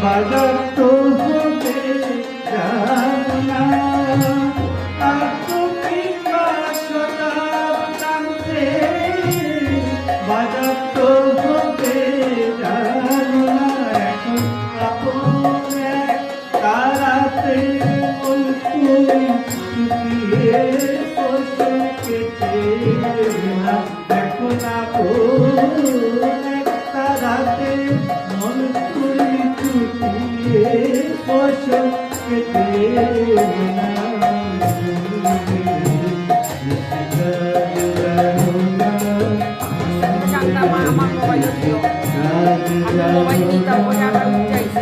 বাজার তো হবে জানা আর তুমি জানতে বাজার তো হবে জানা এখন আপন তারাতে চুপিয়ে বসে কেটে এখন আপন তারাতে মন ফসল কেটে আমার মোবাইল দিও আমার মোবাইল দিতে হবে আবার চাইছি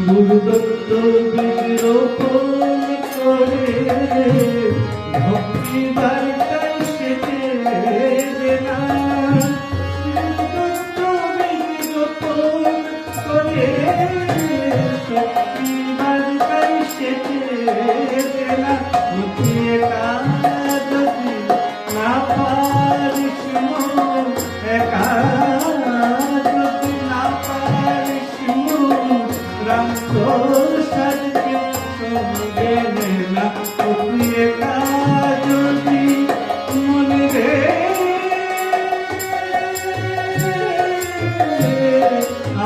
গুরুদত্ত বিরোপণ করে ভক্তি বার্তায় সেটে দেনা গুরুদত্ত বিরোপণ করে ভক্তি বার্তায় সেটে দেনা লুকিয়ে যদি না পারিস একা যদি না পারিস রাম সাজকে সঙ্গে না তুই যদি মনে রে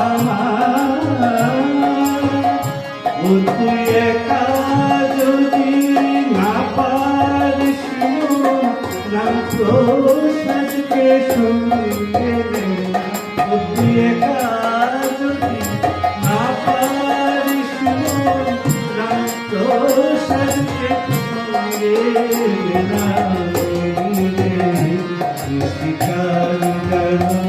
আমার তুই একা যদি না পারিস রাম সাজকে সঙ্গে না তুই একা যদি না পারিস সঙ্গে না শিকার জানো